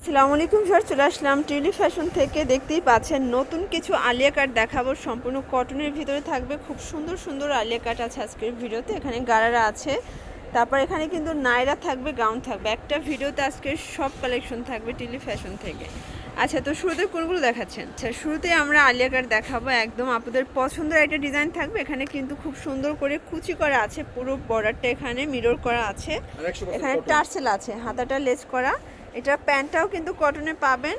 আসসালামু আলাইকুম স্যার, চলে আসলাম টিউলিপ ফ্যাশন থেকে। দেখতেই পাচ্ছেন নতুন কিছু আলিয়া কাট দেখাবো, সম্পূর্ণ কটনের ভিতরে থাকবে। খুব সুন্দর সুন্দর আলিয়া কাট আছে আজকের ভিডিওতে। এখানে গারারা আছে, তারপর এখানে কিন্তু নাইরা থাকবে, গাউন থাকবে। একটা ভিডিওতে আজকে সব কালেকশন থাকবে টিউলিপ ফ্যাশন থেকে। আচ্ছা, তো শুরুতে কোনগুলো দেখাচ্ছেন? আচ্ছা, শুরুতে আমরা আলিয়া কাট দেখাবো, একদম আপনাদের পছন্দের একটা ডিজাইন থাকবে। এখানে কিন্তু খুব সুন্দর করে কুচি করা আছে, পুরো বর্ডারটা এখানে মিরর করা আছে, এখানে টার্সেল আছে, হাতাটা লেস করা। এটা প্যান্টটাও কিন্তু কটনে পাবেন।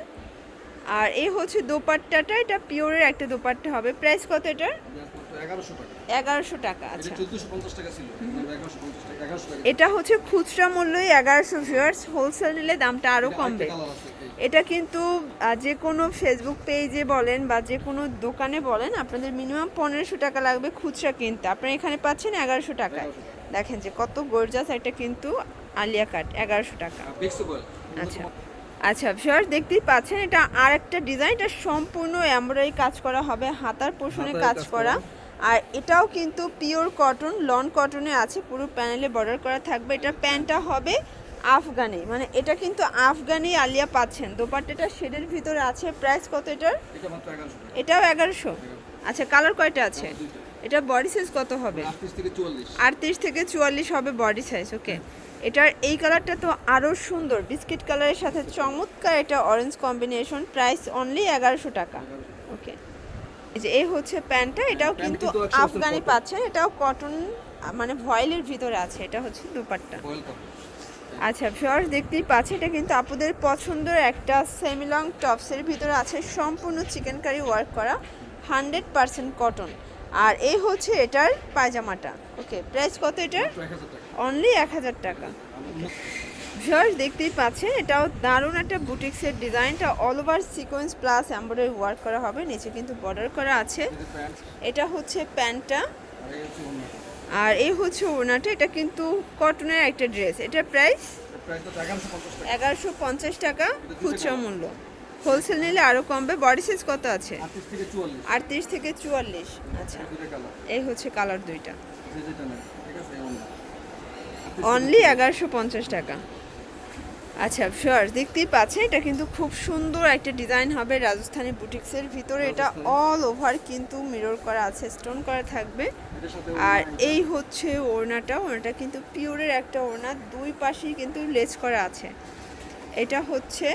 আর এই হচ্ছে দোপাট্টাটা, এটা পিওরের একটা দোপাট্টা হবে। প্রাইস কত এটার? 1100 টাকা। আচ্ছা, এটা হচ্ছে খুচরা মূল্যই 1100 ভিউয়ার্স, হোলসেল নিলে দামটা আরও কমবে। এটা কিন্তু যে কোনো ফেসবুক পেজে বলেন বা যে কোনো দোকানে বলেন, আপনাদের মিনিমাম 1500 টাকা লাগবে খুচরা কিনতে। আপনারা এখানে পাচ্ছেন 1100 টাকায়। দেখেন যে কত গর্জাস একটা কিন্তু আলিয়া কাট, 1100 টাকা। আচ্ছা আচ্ছা ভিউয়ার্স, দেখতেই পাচ্ছেন এটা আর একটা ডিজাইন। এটা সম্পূর্ণ এমব্রয়ডারি কাজ করা হবে, হাতার পোর্শনে কাজ করা। আর এটাও কিন্তু পিওর কটন, লন কটনে আছে, পুরো প্যানেলে বর্ডার করা থাকবে। এটা প্যান্টটা হবে আফগানি, মানে এটা কিন্তু আফগানি আলিয়া পাচ্ছেন। দোপাট্টাটা শেডের ভিতরে আছে। প্রাইস কত এটার? এটাও 1100। আচ্ছা, কালার কয়টা আছে? এটা বডি সাইজ কত হবে? 38 থেকে 44 হবে বডি সাইজ। ওকে, এটার এই কালারটা তো আরও সুন্দর, বিস্কিট কালারের সাথে চমৎকার এটা অরেঞ্জ কম্বিনেশন। প্রাইস অনলি 1100 টাকা। ওকে, এই হচ্ছে প্যান্টটা, এটাও কিন্তু আফগানি পাচ্ছেন, এটাও কটন মানে ভয়েলের ভিতরে আছে। এটা হচ্ছে দুপাট্টা। আচ্ছা ভিউয়ার্স, দেখতেই পাচ্ছেন এটা কিন্তু আপুদের পছন্দের একটা সেমি লং টপসের ভিতরে আছে, সম্পূর্ণ চিকেন কারি ওয়ার্ক করা, 100% কটন। আর এই হচ্ছে এটার পায়জামাটা। ওকে, প্রাইস কত এটার? অনলি 1000 টাকা। ভিউয়ার্স, দেখতেই পাচ্ছেন এটাও দারুণ একটা বুটিক্সের ডিজাইনটা, all over sequence plus embroidery work করা হবে, নিচে কিন্তু বর্ডার করা আছে। এটা হচ্ছে প্যান্টটা, আর এই হচ্ছে ওড়নাটা। এটা কিন্তু কটনের একটা ড্রেস। এটার প্রাইস 1150 টাকা খুচরা মূল্য, হোলসেল নিলে আরও কমবে। বডি সাইজ কত আছে? 38 থেকে 44। আচ্ছা, এই হচ্ছে কালার দুইটা, অনলি 1150 টাকা। আচ্ছা ভিউয়ার্স, দেখতেই পাচ্ছেন এটা কিন্তু খুব সুন্দর একটা ডিজাইন হবে রাজস্থানি বুটিক্সের ভিতরে। এটা অল ওভার কিন্তু মিরর করা আছে, স্টোন করা থাকবে। আর এই হচ্ছে ওড়নাটা, ওড়নাটা কিন্তু পিওরের একটা ওড়না, দুই পাশেই কিন্তু লেস করা আছে। এটা হচ্ছে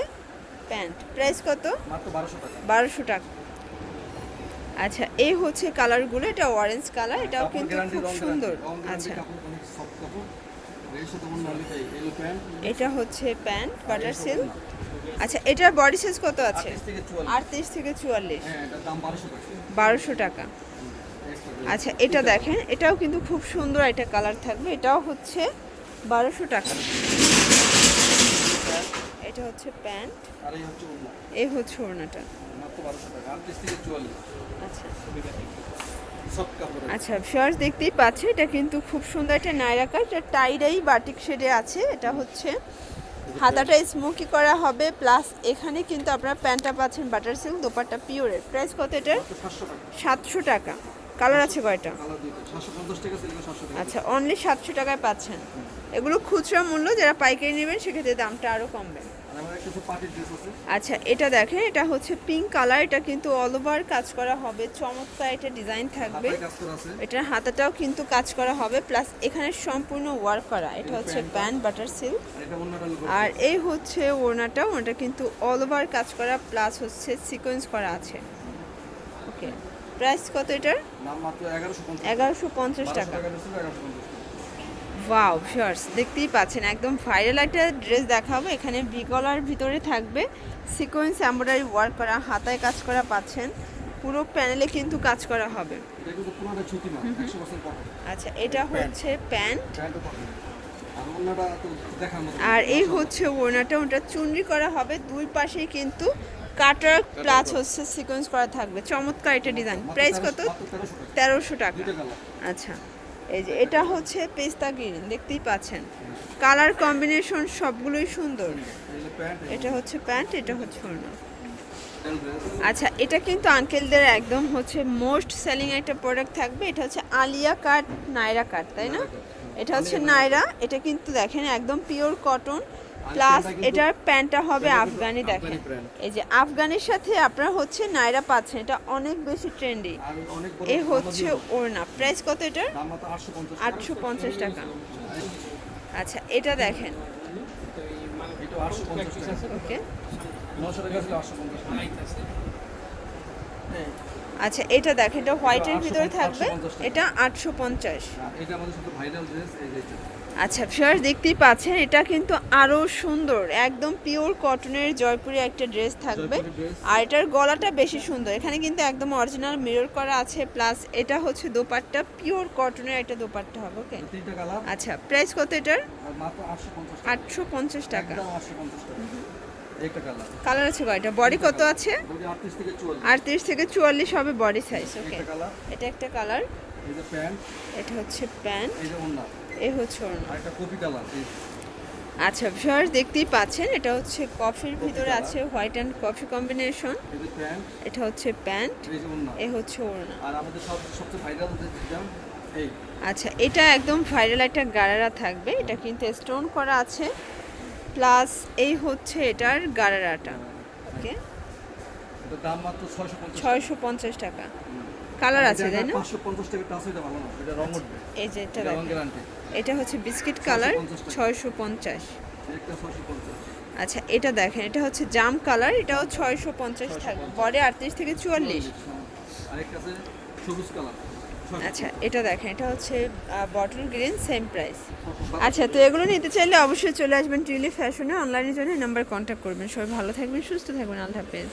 প্যান্ট। প্রাইস কত? 1200 টাকা। আচ্ছা, এই হচ্ছে কালারগুলো, এটা অরেঞ্জ কালার, এটাও কিন্তু খুব সুন্দর। আচ্ছা, এটা হচ্ছে প্যান্ট বাটার সিল্ক। আচ্ছা, এটার বডি সাইজ কত আছে? 38 থেকে 44। 1200 টাকা। আচ্ছা, এটা দেখেন, এটাও কিন্তু খুব সুন্দর একটা কালার থাকবে, এটাও হচ্ছে 1200 টাকা। এটা হচ্ছে প্যান্ট, এই হচ্ছে ওড়নাটা। আচ্ছা আচ্ছা ভিউয়ার্স, দেখতেই পাচ্ছেন এটা কিন্তু খুব সুন্দর একটা নায়রা কাট, এটা টাইডাই বাটিক শেডে আছে। এটা হচ্ছে হাতাটা স্মোকি করা হবে, প্লাস এখানে কিন্তু আপনারা প্যান্টটা পাচ্ছেন বাটার সিল্ক, দোপাট্টা পিওরের। প্রাইস কত এটার? 700 টাকা। কালার আছে কয়টা? আচ্ছা, অনলি 700 টাকায় পাচ্ছেন। এগুলো খুচরা মূল্য, যারা পাইকারি নেবেন সেক্ষেত্রে দামটা আরও কমবে। আচ্ছা, এটা দেখেন, এটা হচ্ছে পিঙ্ক কালার, এটা কিন্তু অল ওভার কাজ করা হবে, চমৎকার একটা ডিজাইন থাকবে। এটার হাতাটাও কিন্তু কাজ করা হবে, প্লাস এখানে সম্পূর্ণ ওয়ার্ক করা। এটা হচ্ছে প্যান্ট বাটার সিল্ক, আর এই হচ্ছে ওড়নাটা, ওড়নাটা কিন্তু অল ওভার কাজ করা, প্লাস হচ্ছে সিকোয়েন্স করা আছে। ওকে, প্রাইস কত এটার? 1150 টাকা। ওয়াও ভিউয়ার্স, দেখতেই পাচ্ছেন একদম ভাইরাল একটা ড্রেস দেখাবো। এখানে বিগলার ভিতরে থাকবে সিকোয়েন্স এমব্রয়ডারি ওয়ার্ক করা, হাতায় কাজ করা পাচ্ছেন, পুরো প্যানেলে কিন্তু কাজ করা হবে। আচ্ছা, এটা হচ্ছে প্যান্ট, আর এই হচ্ছে ওড়নাটা, ওটা চুনরি করা হবে, দুই পাশেই কিন্তু কাটার প্লাস হচ্ছে সিকোয়েন্স করা থাকবে, চমৎকার একটা ডিজাইন। প্রাইস কত? 1300 টাকা। আচ্ছা, এই যে এটা হচ্ছে পেস্তা গ্রিন, দেখতেই পাচ্ছেন কালার কম্বিনেশন সবগুলোই সুন্দর। এটা হচ্ছে প্যান্ট, এটা হচ্ছে ওড়না। আচ্ছা, এটা কিন্তু আঙ্কেলদের একদম হচ্ছে মোস্ট সেলিং একটা প্রোডাক্ট থাকবে। এটা হচ্ছে আলিয়া কাট, নাইরা কাট, তাই না? এটা হচ্ছে নাইরা। এটা কিন্তু দেখেন একদম পিওর কটন, প্লাস এটার প্যান্টটা হবে এটা কিন্তু আফগানি। দেখেন আফগানি brand। এই যে আফগানির সাথে আপনারা হচ্ছে নাইরা পাচ্ছেন, এটা অনেক বেশি ট্রেন্ডি। আর অনেক বড় এই হচ্ছে দামাজিও। ওড়না, প্রাইস কত এটার? দাম মাত্র 850 টাকা। 850 টাকা। আচ্ছা এটা দেখেন, এটা 850 টাকা। ওকে 900 টাকা ছিল 850 টাকা। আচ্ছা এটা দেখেন, এটা হোয়াইটের ভিতরে 850 থাকবে, টাকা। এটা 850। এটা আমাদের সাথে ভাইরাল ড্রেস এই যে এটা। আচ্ছা ভিউয়ার্স দেখতেই পাচ্ছেন, এটা কিন্তু আরো সুন্দর, একদম পিওর কটনের জয়পুরি একটা ড্রেস থাকবে। জয়পুরি dress। আর এটার গলাটা বেশি সুন্দর, এখানে কিন্তু একদম অরিজিনাল মিরর করা আছে, প্লাস এটা হচ্ছে দোপাট্টা, পিওর কটনের একটা দোপাট্টা হবে। ওকে তিনটা কালার আচ্ছা প্রাইস কত এটার? আর মাত্র 850 টাকা। 850 টাকা। একদম 850 টাকা। একটা কালার। কালার আছে কয়টা? বডি কত আছে? বডি 38 থেকে 44। 38 থেকে 44 হবে বডি সাইজ। ওকে একটা কালার। এটা একটা কালার, এই যে প্যান্ট, এটা হচ্ছে প্যান্ট, এই যে ওড়না। এই হচ্ছে ওড়না। আর একটা কপি কালার। আচ্ছা ভিউয়ার্স দেখতেই পাচ্ছেন, এটা হচ্ছে কফির ভিতরে আছে হোয়াইট অ্যান্ড কফি কম্বিনেশন। এই যে প্যান্ট, এটা হচ্ছে প্যান্ট, এই যে ওড়না। এ হচ্ছে ওড়না। আর আমাদের সবচেয়ে ভাইরাল যে দাম এই আচ্ছা এটা একদম ভাইরাল একটা গারারা থাকবে, এটা কিন্তু স্টোন করা আছে, প্লাস এই হচ্ছে এটার গারারাটা। ওকে এটা দাম মাত্র 650 টাকা। 650 টাকা। কালার আছে তাই না? 550 টাকা টাচ এটা ভালো না। এটা রং উঠবে। এই যে এটা এটা রং দেখেন, গ্যারান্টি। এটা হচ্ছে বিস্কিট কালার, 650 650। একটা 650। আচ্ছা এটা দেখেন, এটা হচ্ছে জাম কালার, এটাও 650 থাকবে, বডি 38 থেকে 44। আরেকটা আছে সবুজ কালার। আচ্ছা এটা দেখেন, এটা হচ্ছে বটল গ্রিন, সেম প্রাইস। আচ্ছা তো এগুলো নিতে চাইলে অবশ্যই চলে আসবেন টিউলিপ ফ্যাশনে, অনলাইনের জন্য নাম্বার কন্ট্যাক্ট করবেন। সবাই ভালো থাকবেন, সুস্থ থাকবেন, আল্লাহ হাফেজ।